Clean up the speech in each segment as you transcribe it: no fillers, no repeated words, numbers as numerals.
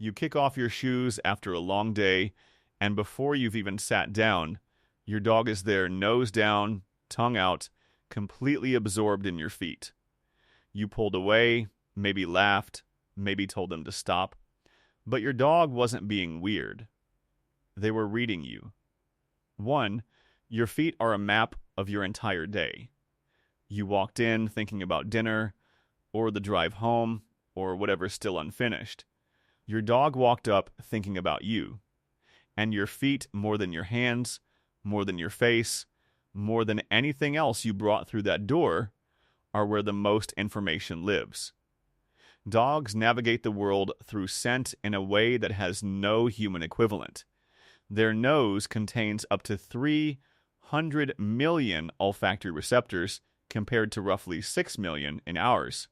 You kick off your shoes after a long day, and before you've even sat down, your dog is there, nose down, tongue out, completely absorbed in your feet. You pulled away, maybe laughed, maybe told them to stop, but your dog wasn't being weird. They were reading you. 1. Your feet are a map of your entire day. You walked in thinking about dinner, or the drive home, or whatever's still unfinished. Your dog walked up thinking about you. And your feet, more than your hands, more than your face, more than anything else you brought through that door, are where the most information lives. Dogs navigate the world through scent in a way that has no human equivalent. Their nose contains up to 300 million olfactory receptors compared to roughly 6 million in ours.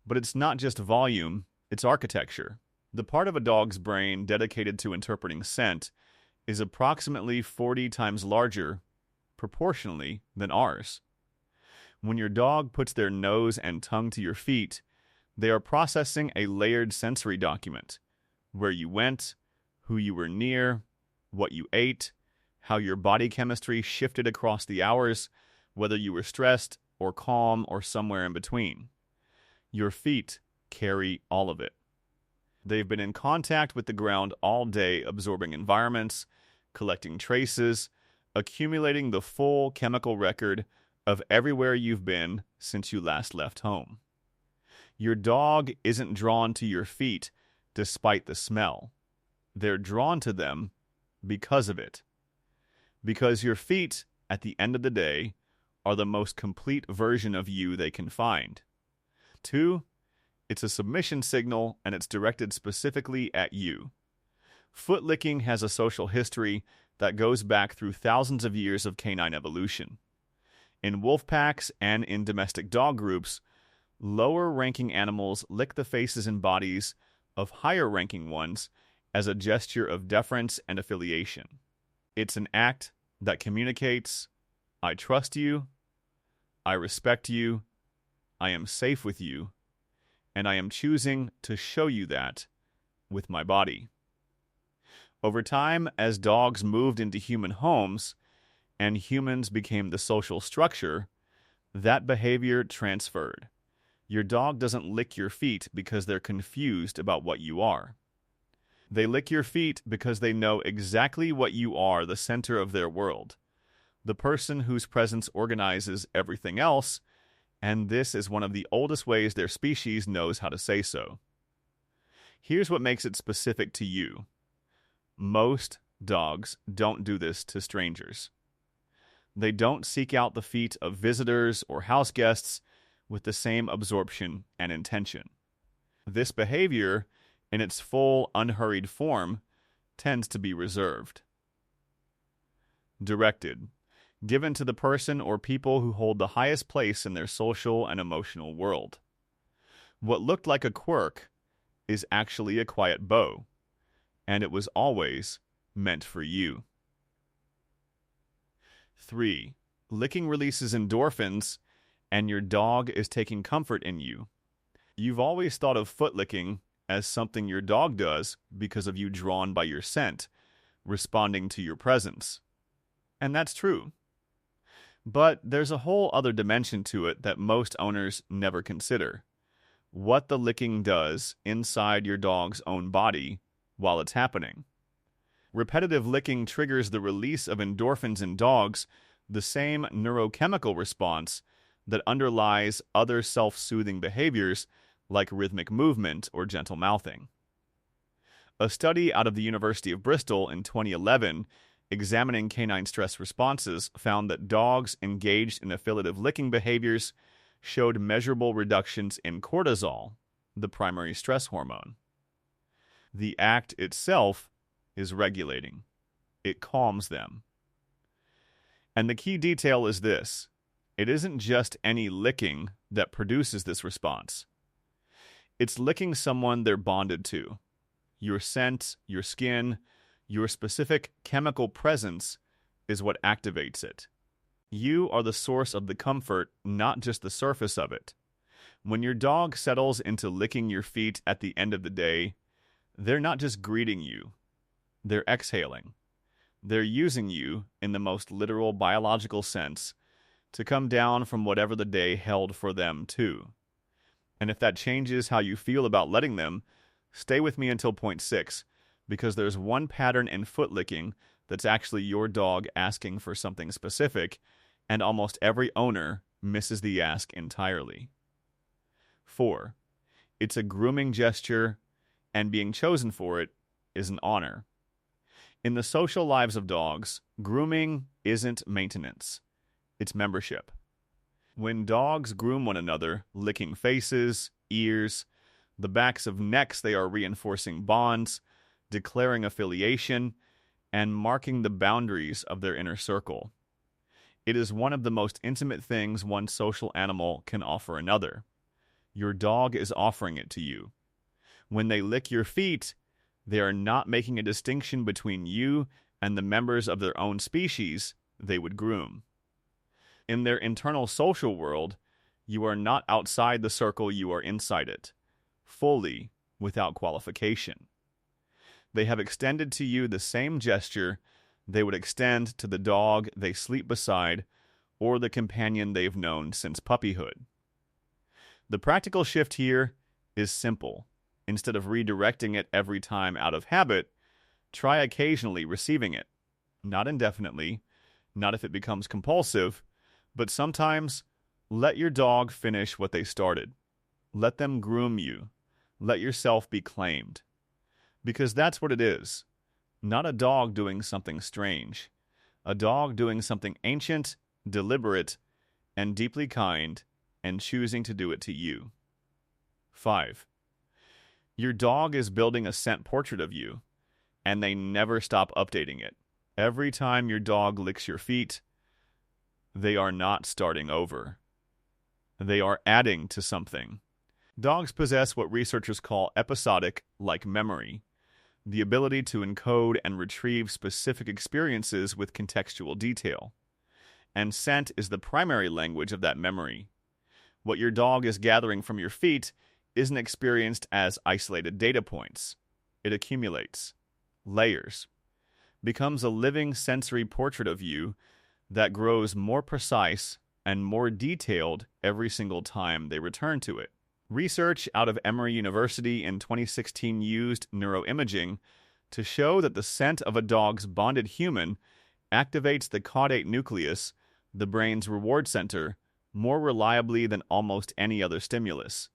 But it's not just volume, it's architecture. The part of a dog's brain dedicated to interpreting scent is approximately 40 times larger, proportionally, than ours. When your dog puts their nose and tongue to your feet, they are processing a layered sensory document: where you went, who you were near, what you ate, how your body chemistry shifted across the hours, whether you were stressed or calm or somewhere in between. Your feet carry all of it. They've been in contact with the ground all day, absorbing environments, collecting traces, accumulating the full chemical record of everywhere you've been since you last left home. Your dog isn't drawn to your feet despite the smell. They're drawn to them because of it. Because your feet, at the end of the day, are the most complete version of you they can find. 2, it's a submission signal, and it's directed specifically at you. Foot licking has a social history that goes back through thousands of years of canine evolution. In wolf packs and in domestic dog groups, lower-ranking animals lick the faces and bodies of higher-ranking ones as a gesture of deference and affiliation. It's an act that communicates, I trust you, I respect you, I am safe with you, and I am choosing to show you that with my body. Over time, as dogs moved into human homes and humans became the social structure, that behavior transferred. Your dog doesn't lick your feet because they're confused about what you are. They lick your feet because they know exactly what you are, the center of their world, the person whose presence organizes everything else, and this is one of the oldest ways their species knows how to say so. Here's what makes it specific to you. Most dogs don't do this to strangers. They don't seek out the feet of visitors or house guests with the same absorption and intention. This behavior, in its full, unhurried form, tends to be reserved. Directed. Given to the person or people who hold the highest place in their social and emotional world. What looked like a quirk is actually a quiet bow, and it was always meant for you. 3. Licking releases endorphins, and your dog is taking comfort in you. You've always thought of foot licking as something your dog does because of you drawn by your scent, responding to your presence. And that's true. But there's a whole other dimension to it that most owners never consider. What the licking does inside your dog's own body while it's happening. Repetitive licking triggers the release of endorphins in dogs, the same neurochemical response that underlies other self-soothing behaviors like rhythmic movement or gentle mouthing. A study out of the University of Bristol in 2011 examining canine stress responses found that dogs engaged in affiliative licking behaviors showed measurable reductions in cortisol, the primary stress hormone. The act itself is regulating. It calms them. And the key detail is this: it isn't just any licking that produces this response. It's licking someone they're bonded to. Your scent, your skin, your specific chemical presence is what activates it. You are the source of the comfort, not just the surface of it. When your dog settles into licking your feet at the end of the day, They're not just greeting you, they're exhaling. They're using you, in the most literal biological sense, to come down from whatever the day held for them, too. And if that changes how you feel about letting them, stay with me until point 6, because there's one pattern in foot licking that's actually your dog asking for something specific, and almost every owner misses the ask entirely. 4. It's a grooming gesture, and being chosen for it is an honor. In the social lives of dogs, grooming isn't maintenance, it's membership. When dogs groom one another, licking faces, ears, the backs of necks, they are reinforcing bonds, declaring affiliation, and marking the boundaries of their inner circle. It is one of the most intimate things one social animal can offer another. Your dog is offering it to you. When they lick your feet, they are not making a distinction between you and the members of their own species they would groom. In their internal social world, you are not outside the circle, you are inside it, fully, without qualification. They have extended to you the same gesture they would extend to the dog they sleep beside or the companion they've known since puppyhood. The practical shift here is simple. Instead of redirecting it every time out of habit, try occasionally receiving it. Not indefinitely, not if it becomes compulsive, but sometimes let your dog finish what they started. Let them groom you. Let yourself be claimed. Because that's what it is. Not a dog doing something strange. A dog doing something ancient, deliberate, and deeply kind, and choosing to do it to you. 5. Your dog is building a scent portrait of you, and they never stop updating it. Every time your dog licks your feet, they are not starting over. They are adding to something. Dogs possess what researchers call episodic, like memory, the ability to encode and retrieve specific experiences with contextual detail. And scent is the primary language of that memory. What your dog is gathering from your feet isn't experienced as isolated data points. It accumulates, layers, becomes a living sensory portrait of you that grows more precise and more detailed every single time they return to it. Research out of Emory University in 2016 used neuroimaging to show that the scent of a dog's bonded human activates the caudate nucleus, the brain's reward center, more reliably than almost any other stimulus,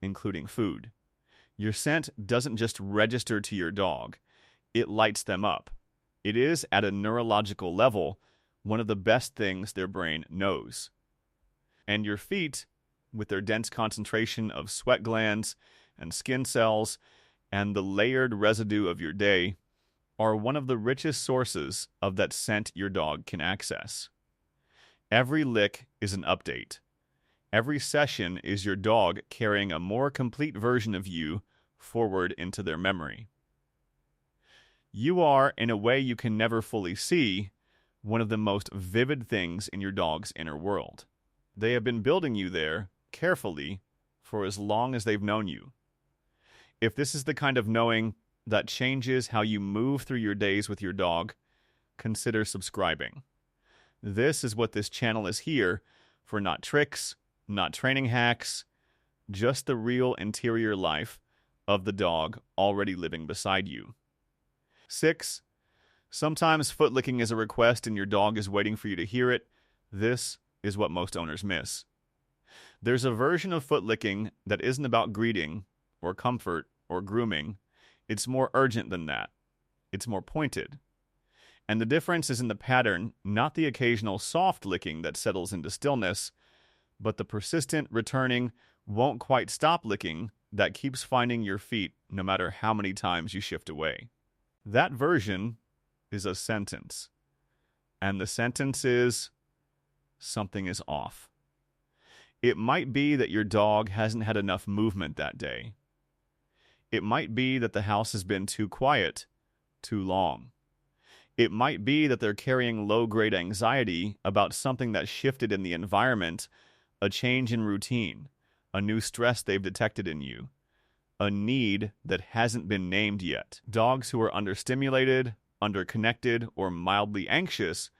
including food. Your scent doesn't just register to your dog, it lights them up. It is, at a neurological level, one of the best things their brain knows. And your feet, with their dense concentration of sweat glands and skin cells and the layered residue of your day, are one of the richest sources of that scent your dog can access. Every lick is an update. Every session is your dog carrying a more complete version of you forward into their memory. You are, in a way you can never fully see, one of the most vivid things in your dog's inner world. They have been building you there, carefully, for as long as they've known you. If this is the kind of knowing that changes how you move through your days with your dog, consider subscribing. This is what this channel is here for, not tricks, not training hacks, just the real interior life of the dog already living beside you. 6. Sometimes foot licking is a request and your dog is waiting for you to hear it. This is what most owners miss. There's a version of foot licking that isn't about greeting or comfort or grooming. It's more urgent than that. It's more pointed. And the difference is in the pattern, not the occasional soft licking that settles into stillness, but the persistent, returning, won't quite stop licking that keeps finding your feet no matter how many times you shift away. That version is a sentence. And the sentence is, something is off. It might be that your dog hasn't had enough movement that day. It might be that the house has been too quiet, too long. It might be that they're carrying low-grade anxiety about something that shifted in the environment, a change in routine, a new stress they've detected in you, a need that hasn't been named yet. Dogs who are understimulated, underconnected, or mildly anxious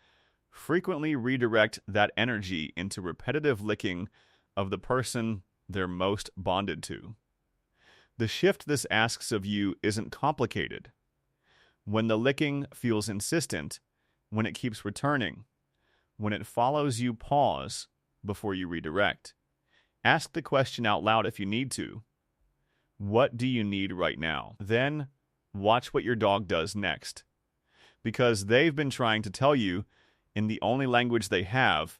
frequently redirect that energy into repetitive licking of the person they're most bonded to. The shift this asks of you isn't complicated. When the licking feels insistent, when it keeps returning, when it follows you, pause before you redirect. Ask the question out loud if you need to. What do you need right now? Then watch what your dog does next. Because they've been trying to tell you in the only language they have,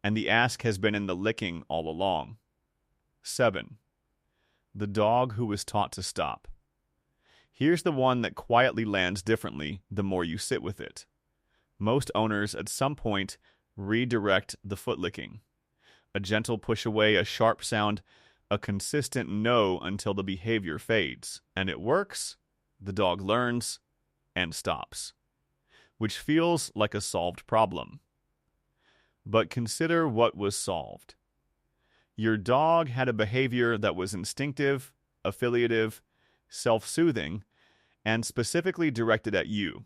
and the ask has been in the licking all along. 7. The dog who was taught to stop. Here's the one that quietly lands differently the more you sit with it. Most owners at some point redirect the foot licking. A gentle push away, a sharp sound, a consistent no until the behavior fades. And it works, the dog learns, and stops, which feels like a solved problem. But consider what was solved. Your dog had a behavior that was instinctive, affiliative, self-soothing, and specifically directed at you.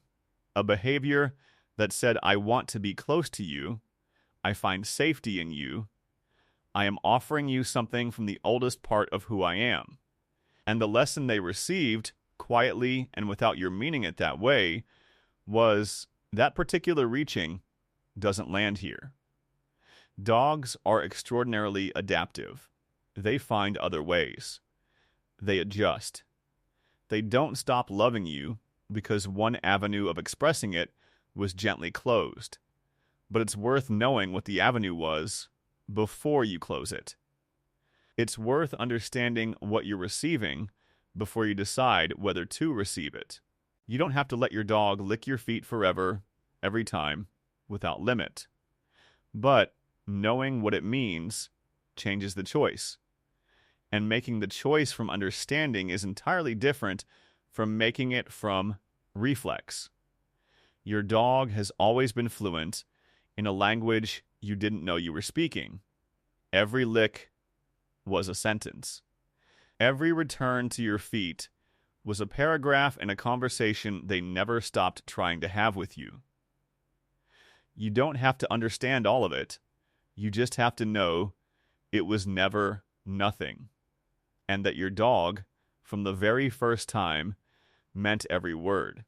A behavior that said, I want to be close to you, I find safety in you, I am offering you something from the oldest part of who I am. And the lesson they received, quietly and without your meaning it that way, was that particular reaching doesn't land here. Dogs are extraordinarily adaptive. They find other ways. They adjust. They don't stop loving you because one avenue of expressing it was gently closed. But it's worth knowing what the avenue was before you close it. It's worth understanding what you're receiving before you decide whether to receive it. You don't have to let your dog lick your feet forever, every time, without limit. But knowing what it means changes the choice. And making the choice from understanding is entirely different from making it from reflex. Your dog has always been fluent in a language you didn't know you were speaking. Every lick was a sentence. Every return to your feet was a paragraph in a conversation they never stopped trying to have with you. You don't have to understand all of it. You just have to know it was never nothing, and that your dog, from the very first time, meant every word.